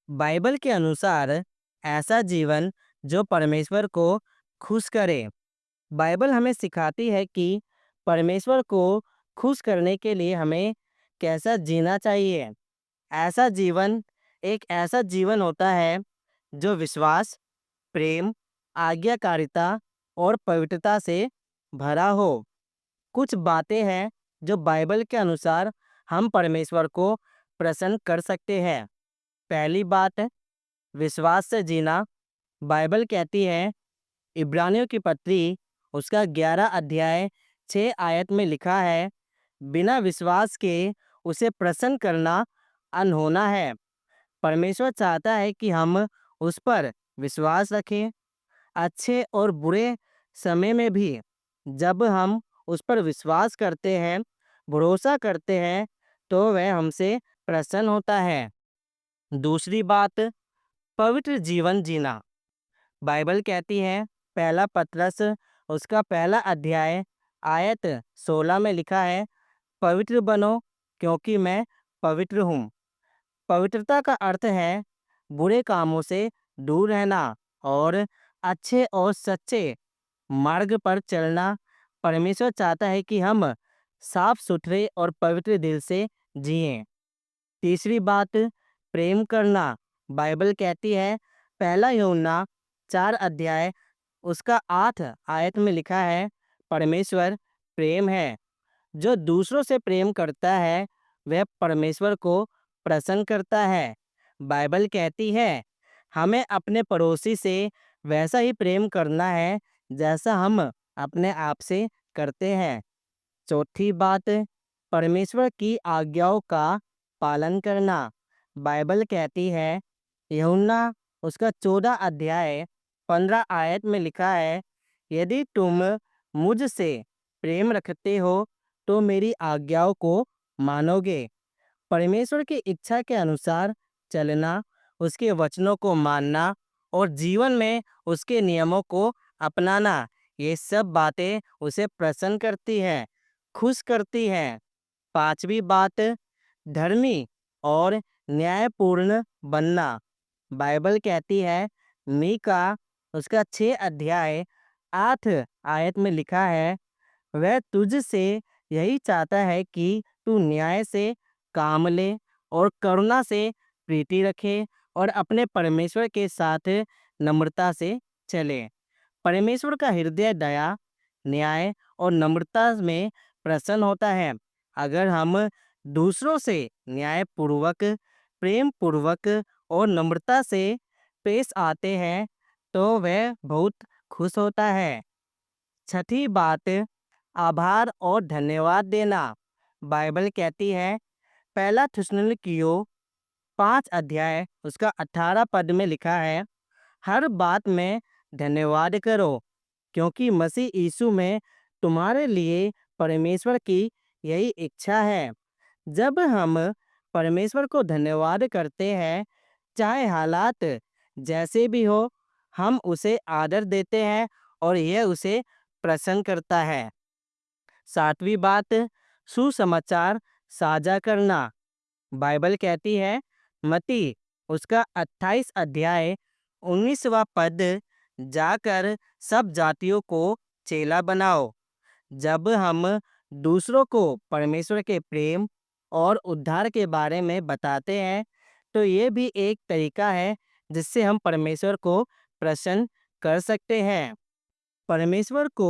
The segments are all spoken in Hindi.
बाइबल के अनुसार ऐसा जीवन जो परमेश्वर को खुश करे। बाइबल हमें सिखाती है कि परमेश्वर को खुश करने के लिए हमें कैसा जीना चाहिए। ऐसा जीवन एक ऐसा जीवन होता है जो विश्वास, प्रेम, आज्ञाकारिता और पवित्रता से भरा हो। कुछ बातें हैं जो बाइबल के अनुसार हम परमेश्वर को प्रसन्न कर सकते हैं। पहली बात, विश्वास से जीना। बाइबल कहती है, इब्रानियों की पत्री उसका 11 अध्याय 6 आयत में लिखा है, बिना विश्वास के उसे प्रसन्न करना अनहोना है। परमेश्वर चाहता है कि हम उस पर विश्वास रखें, अच्छे और बुरे समय में भी। जब हम उस पर विश्वास करते हैं, भरोसा करते हैं, तो वह हमसे प्रसन्न होता है। दूसरी बात, पवित्र जीवन जीना। बाइबल कहती है, पहला पतरस उसका पहला अध्याय आयत 16 में लिखा है, पवित्र बनो क्योंकि मैं पवित्र हूँ। पवित्रता का अर्थ है बुरे कामों से दूर रहना और अच्छे और सच्चे मार्ग पर चलना। परमेश्वर चाहता है कि हम साफ सुथरे और पवित्र दिल से जिएं। तीसरी बात, प्रेम करना। बाइबल कहती है, पहला यूहन्ना 4 अध्याय उसका 8 आयत में लिखा है, परमेश्वर प्रेम है। जो दूसरों से प्रेम करता है वह परमेश्वर को प्रसन्न करता है। बाइबल कहती है, हमें अपने पड़ोसी से वैसा ही प्रेम करना है जैसा हम अपने आप से करते हैं। चौथी बात, परमेश्वर की आज्ञाओं का पालन करना। बाइबल कहती है, यूहन्ना उसका 14 अध्याय 15 आयत में लिखा है, यदि तुम मुझसे प्रेम रखते हो तो मेरी आज्ञाओं को मानोगे। परमेश्वर की इच्छा के अनुसार चलना, उसके वचनों को मानना और जीवन में उसके नियमों को अपनाना, ये सब बातें उसे प्रसन्न करती हैं, खुश करती हैं। पांचवी बात, धर्मी और न्यायपूर्ण बनना। बाइबल कहती है, मीका उसका 6 अध्याय 8 आयत में लिखा है, वह तुझसे यही चाहता है कि तू न्याय से काम ले और करुणा से प्रीति रखे और अपने परमेश्वर के साथ नम्रता से चले। परमेश्वर का हृदय दया, न्याय और नम्रता में प्रसन्न होता है। अगर हम दूसरों से न्यायपूर्वक, प्रेम पूर्वक और नम्रता से पेश आते हैं तो वह बहुत खुश होता है। छठी बात, आभार और धन्यवाद देना। बाइबल कहती है, पहला थिस्सलुनीकियों 5 अध्याय उसका 18 पद में लिखा है, हर बात में धन्यवाद करो क्योंकि मसीह यीशु में तुम्हारे लिए परमेश्वर की यही इच्छा है। जब हम परमेश्वर को धन्यवाद करते हैं, चाहे हालात जैसे भी हो, हम उसे आदर देते हैं और यह उसे प्रसन्न करता है। सातवीं बात, सुसमाचार साझा करना। बाइबल कहती है, मत्ती उसका 28 अध्याय 19वां पद, जाकर सब जातियों को चेला बनाओ। जब हम दूसरों को परमेश्वर के प्रेम और उद्धार के बारे में बताते हैं, तो ये भी एक तरीका है जिससे हम परमेश्वर को प्रसन्न कर सकते हैं। परमेश्वर को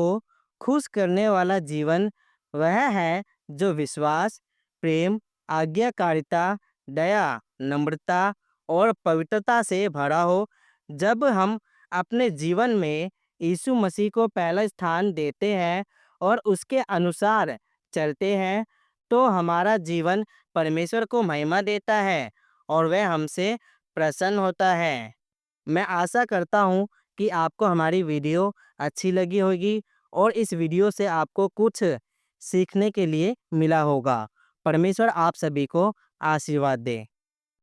खुश करने वाला जीवन वह है जो विश्वास, प्रेम, आज्ञाकारिता, दया, नम्रता और पवित्रता से भरा हो। जब हम अपने जीवन में यीशु मसीह को पहला स्थान देते हैं और उसके अनुसार चलते हैं, तो हमारा जीवन परमेश्वर को महिमा देता है और वह हमसे प्रसन्न होता है। मैं आशा करता हूँ कि आपको हमारी वीडियो अच्छी लगी होगी और इस वीडियो से आपको कुछ सीखने के लिए मिला होगा। परमेश्वर आप सभी को आशीर्वाद दे।